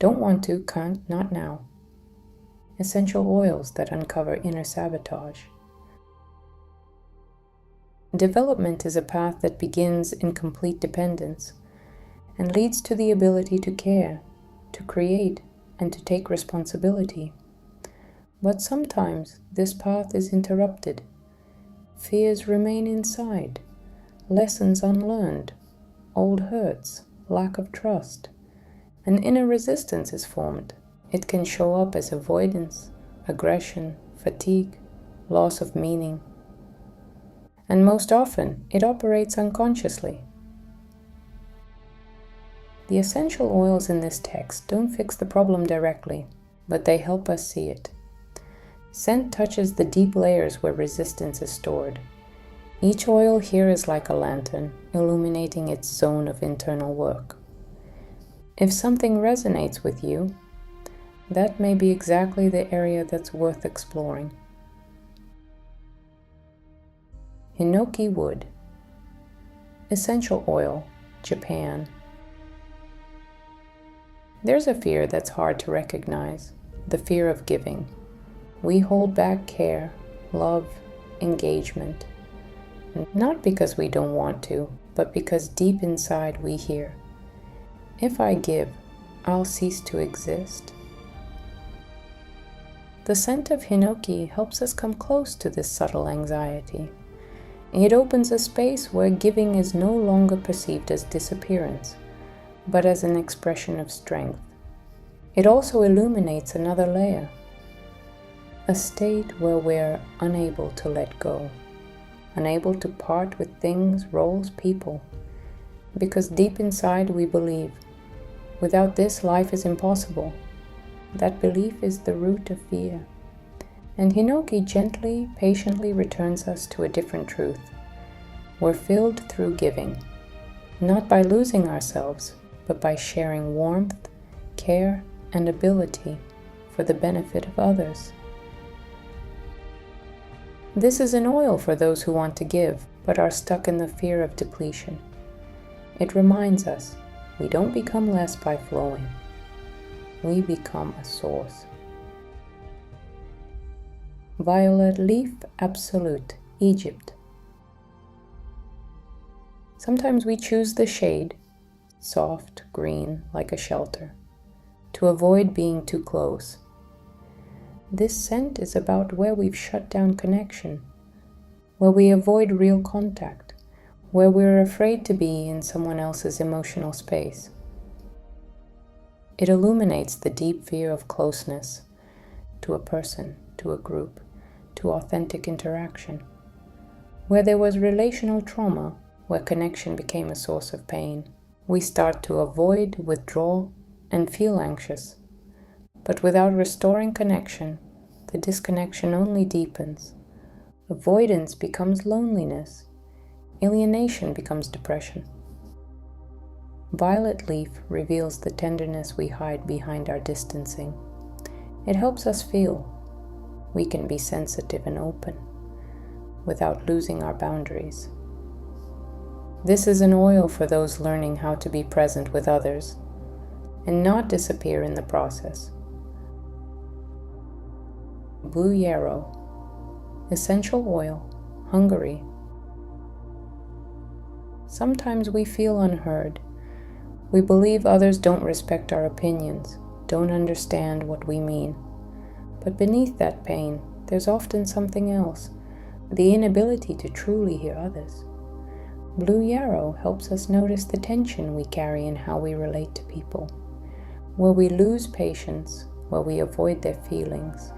Don't want to, can't, not now. Essential oils that uncover inner sabotage. Development is a path that begins in complete dependence and leads to the ability to care, to create, and to take responsibility. But sometimes this path is interrupted. Fears remain inside, lessons unlearned, old hurts, lack of trust. An inner resistance is formed. It can show up as avoidance, aggression, fatigue, loss of meaning. And most often, it operates unconsciously. The essential oils in this text don't fix the problem directly, but they help us see it. Scent touches the deep layers where resistance is stored. Each oil here is like a lantern, illuminating its zone of internal work. If something resonates with you, that may be exactly the area that's worth exploring. Hinoki wood. Essential oil, Japan. There's a fear that's hard to recognize, the fear of giving. We hold back care, love, engagement. Not because we don't want to, but because deep inside we hear, if I give, I'll cease to exist. The scent of Hinoki helps us come close to this subtle anxiety. It opens a space where giving is no longer perceived as disappearance, but as an expression of strength. It also illuminates another layer, a state where we're unable to let go, unable to part with things, roles, people, because deep inside we believe, without this life is impossible. That belief is the root of fear. And Hinoki gently, patiently returns us to a different truth. We're filled through giving, not by losing ourselves, but by sharing warmth, care, and ability for the benefit of others. This is an oil for those who want to give, but are stuck in the fear of depletion. It reminds us, we don't become less by flowing. We become a source. Violet leaf absolute, Egypt. Sometimes we choose the shade, soft, green, like a shelter, to avoid being too close. This scent is about where we've shut down connection, where we avoid real contact, where we're afraid to be in someone else's emotional space. It illuminates the deep fear of closeness to a person, to a group, to authentic interaction, where there was relational trauma, where connection became a source of pain. We start to avoid, withdraw, and feel anxious. But without restoring connection, the disconnection only deepens. Avoidance becomes loneliness. Alienation becomes depression. Violet leaf reveals the tenderness we hide behind our distancing. It helps us feel. We can be sensitive and open without losing our boundaries. This is an oil for those learning how to be present with others and not disappear in the process. Blue yarrow. Essential oil, Hungary. Sometimes we feel unheard. We believe others don't respect our opinions, don't understand what we mean. But beneath that pain, there's often something else, the inability to truly hear others. Blue yarrow helps us notice the tension we carry in how we relate to people, where we lose patience, where we avoid their feelings,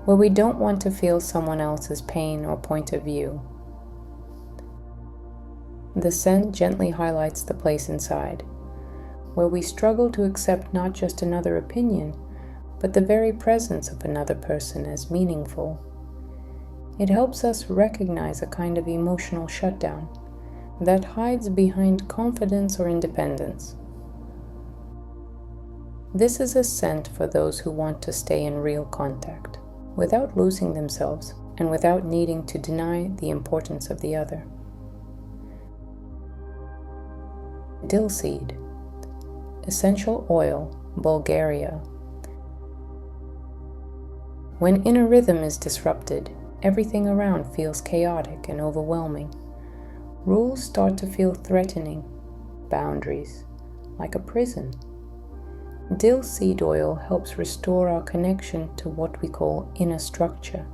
where we don't want to feel someone else's pain or point of view. The scent gently highlights the place inside, where we struggle to accept not just another opinion, but the very presence of another person as meaningful. It helps us recognize a kind of emotional shutdown that hides behind confidence or independence. This is a scent for those who want to stay in real contact, without losing themselves and without needing to deny the importance of the other. Dill seed. Essential oil, Bulgaria. When inner rhythm is disrupted, everything around feels chaotic and overwhelming. Rules start to feel threatening, boundaries, like a prison. Dill seed oil helps restore our connection to what we call inner structure.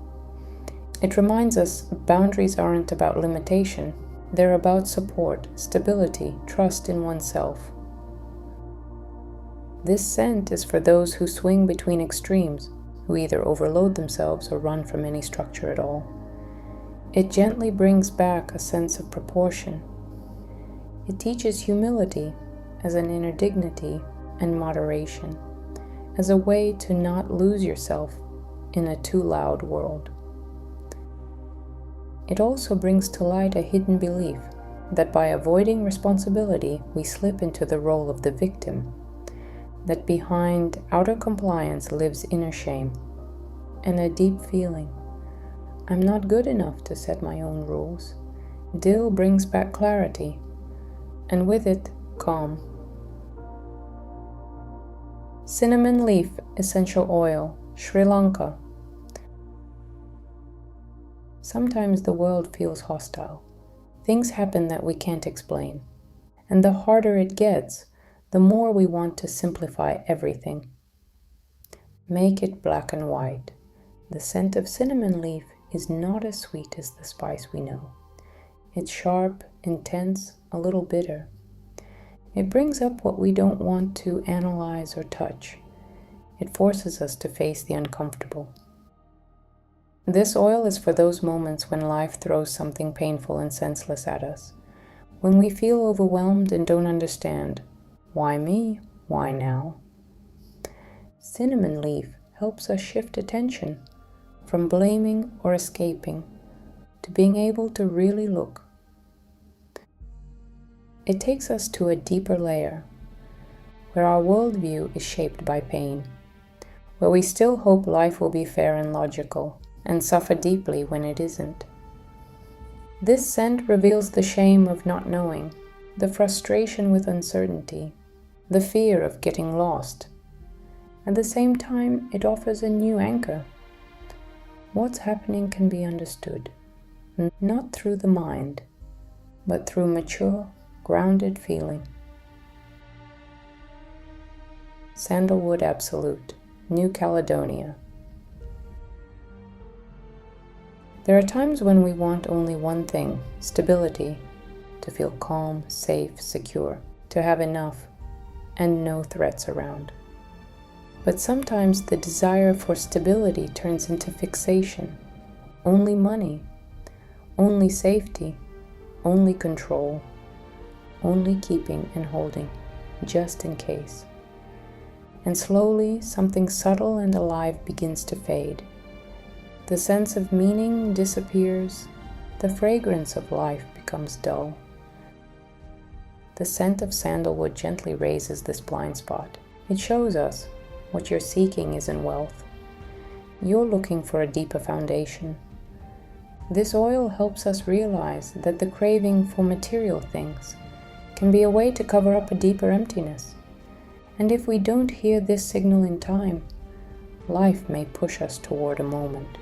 It reminds us boundaries aren't about limitation, they're about support, stability, trust in oneself. This scent is for those who swing between extremes, who either overload themselves or run from any structure at all. It gently brings back a sense of proportion. It teaches humility as an inner dignity and moderation, as a way to not lose yourself in a too loud world. It also brings to light a hidden belief that by avoiding responsibility, we slip into the role of the victim, that behind outer compliance lives inner shame and a deep feeling, I'm not good enough to set my own rules. Dill brings back clarity, and with it, calm. Cinnamon leaf essential oil, Sri Lanka. Sometimes the world feels hostile. Things happen that we can't explain. And the harder it gets, the more we want to simplify everything. Make it black and white. The scent of cinnamon leaf is not as sweet as the spice we know. It's sharp, intense, a little bitter. It brings up what we don't want to analyze or touch. It forces us to face the uncomfortable. This oil is for those moments when life throws something painful and senseless at us, when we feel overwhelmed and don't understand. Why me? Why now? Cinnamon leaf helps us shift attention from blaming or escaping to being able to really look. It takes us to a deeper layer, where our worldview is shaped by pain, where we still hope life will be fair and logical, and suffer deeply when it isn't. This scent reveals the shame of not knowing, the frustration with uncertainty, the fear of getting lost. At the same time, it offers a new anchor. What's happening can be understood, not through the mind, but through mature, grounded feeling. Sandalwood Absolute, New Caledonia. There are times when we want only one thing, stability, to feel calm, safe, secure, to have enough, and no threats around. But sometimes the desire for stability turns into fixation. Only money, only safety, only control, only keeping and holding, just in case. And slowly, something subtle and alive begins to fade. The sense of meaning disappears. The fragrance of life becomes dull. The scent of sandalwood gently raises this blind spot. It shows us what you're seeking isn't wealth. You're looking for a deeper foundation. This oil helps us realize that the craving for material things can be a way to cover up a deeper emptiness. And if we don't hear this signal in time, life may push us toward a moment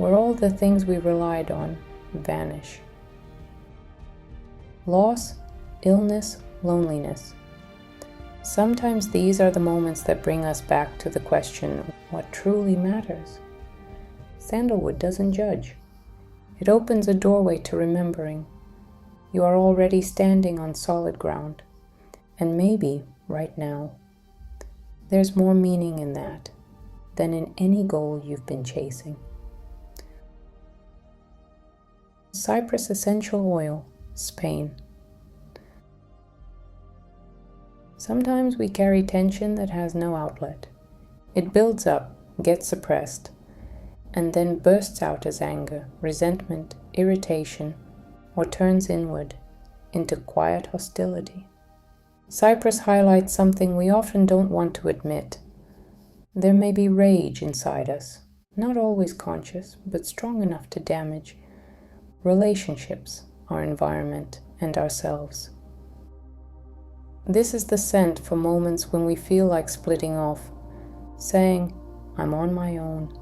where all the things we relied on vanish. Loss, illness, loneliness. Sometimes these are the moments that bring us back to the question, what truly matters? Sandalwood doesn't judge. It opens a doorway to remembering. You are already standing on solid ground, and maybe right now, there's more meaning in that than in any goal you've been chasing. Cypress essential oil, Spain. Sometimes we carry tension that has no outlet. It builds up, gets suppressed, and then bursts out as anger, resentment, irritation, or turns inward into quiet hostility. Cypress highlights something we often don't want to admit. There may be rage inside us, not always conscious, but strong enough to damage relationships, our environment, and ourselves. This is the scent for moments when we feel like splitting off, saying, I'm on my own,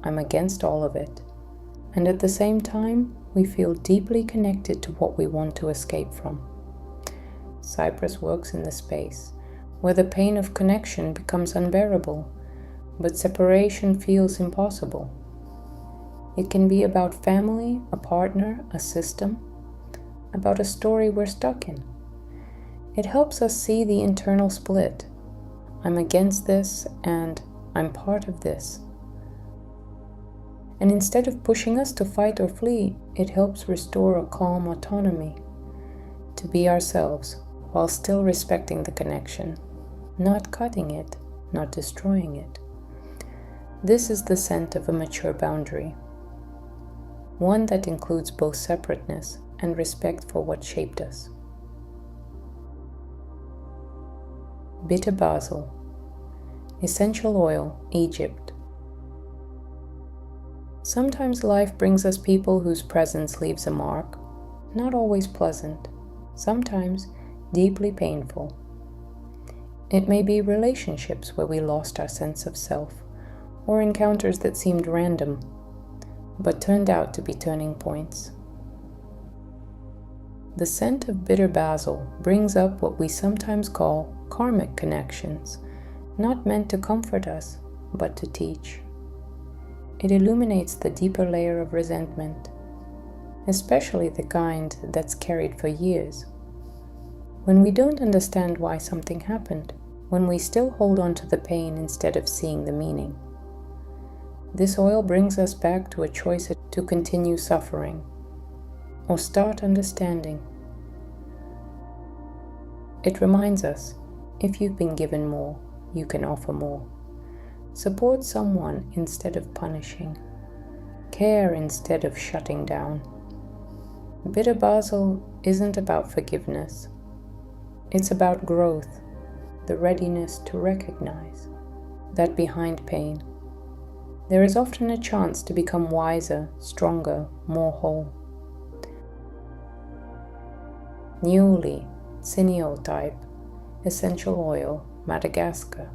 I'm against all of it. And at the same time, we feel deeply connected to what we want to escape from. Cypress works in the space where the pain of connection becomes unbearable, but separation feels impossible. It can be about family, a partner, a system, about a story we're stuck in. It helps us see the internal split. I'm against this and I'm part of this. And instead of pushing us to fight or flee, it helps restore a calm autonomy, to be ourselves while still respecting the connection, not cutting it, not destroying it. This is the scent of a mature boundary, one that includes both separateness and respect for what shaped us. Bitter basil, essential oil, Egypt. Sometimes life brings us people whose presence leaves a mark, not always pleasant, sometimes deeply painful. It may be relationships where we lost our sense of self, or encounters that seemed random, but turned out to be turning points. The scent of bitter basil brings up what we sometimes call karmic connections, not meant to comfort us, but to teach. It illuminates the deeper layer of resentment, especially the kind that's carried for years. When we don't understand why something happened, when we still hold on to the pain instead of seeing the meaning. This oil brings us back to a choice to continue suffering or start understanding. It reminds us, if you've been given more, you can offer more. Support someone instead of punishing. Care instead of shutting down. Bitter basil isn't about forgiveness. It's about growth, the readiness to recognize that behind pain, there is often a chance to become wiser, stronger, more whole. Niaouli, cineole type, essential oil, Madagascar.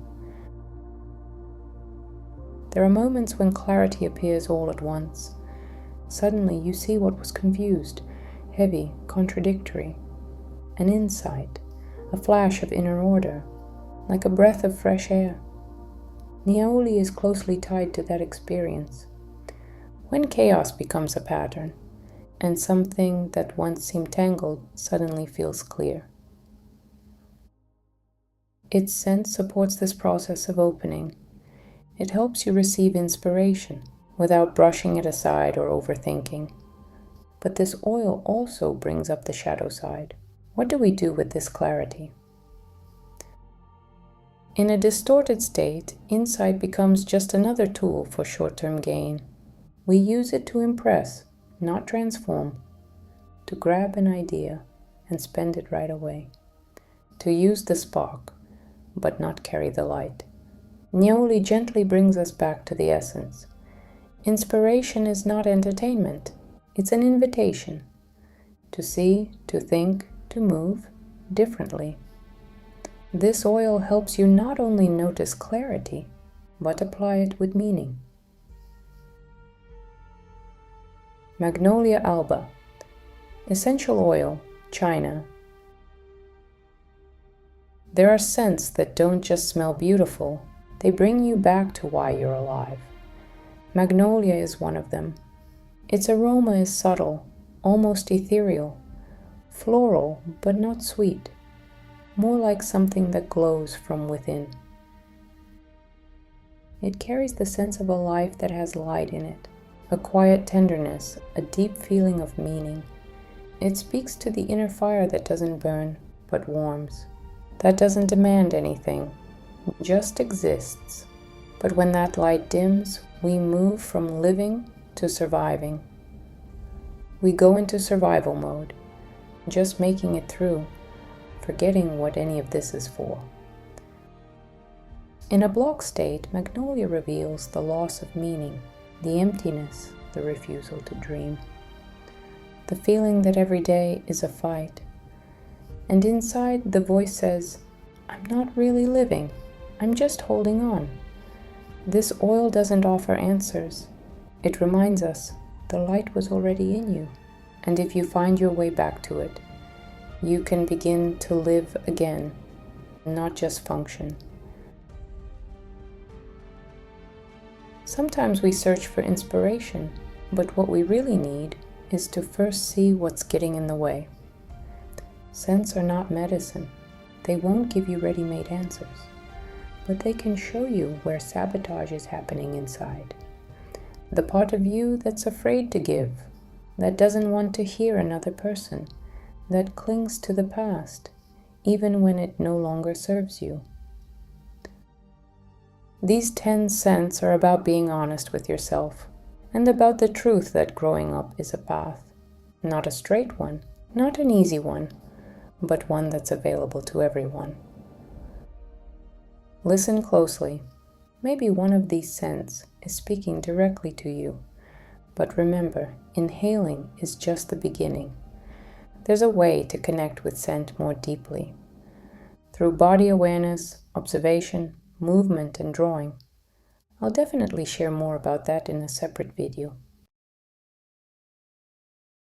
There are moments when clarity appears all at once. Suddenly you see what was confused, heavy, contradictory. An insight, a flash of inner order, like a breath of fresh air. Niaouli is closely tied to that experience. When chaos becomes a pattern, and something that once seemed tangled suddenly feels clear. Its scent supports this process of opening. It helps you receive inspiration without brushing it aside or overthinking. But this oil also brings up the shadow side. What do we do with this clarity? In a distorted state, insight becomes just another tool for short-term gain. We use it to impress, not transform, to grab an idea and spend it right away, to use the spark, but not carry the light. Niaouli gently brings us back to the essence. Inspiration is not entertainment, it's an invitation to see, to think, to move differently. This oil helps you not only notice clarity, but apply it with meaning. Magnolia alba, essential oil, China. There are scents that don't just smell beautiful, they bring you back to why you're alive. Magnolia is one of them. Its aroma is subtle, almost ethereal, floral but not sweet, more like something that glows from within. It carries the sense of a life that has light in it, a quiet tenderness, a deep feeling of meaning. It speaks to the inner fire that doesn't burn, but warms, that doesn't demand anything, just exists. But when that light dims, we move from living to surviving. We go into survival mode, just making it through, forgetting what any of this is for. In a block state, Magnolia reveals the loss of meaning, the emptiness, the refusal to dream, the feeling that every day is a fight. And inside, the voice says, I'm not really living. I'm just holding on. This oil doesn't offer answers. It reminds us the light was already in you. And if you find your way back to it, you can begin to live again, not just function. Sometimes we search for inspiration, but what we really need is to first see what's getting in the way. Scents are not medicine. They won't give you ready-made answers, but they can show you where sabotage is happening inside. The part of you that's afraid to give, that doesn't want to hear another person, that clings to the past, even when it no longer serves you. These 10 scents are about being honest with yourself, and about the truth that growing up is a path. Not a straight one, not an easy one, but one that's available to everyone. Listen closely. Maybe one of these scents is speaking directly to you. But remember, inhaling is just the beginning. There's a way to connect with scent more deeply. Through body awareness, observation, movement, and drawing. I'll definitely share more about that in a separate video.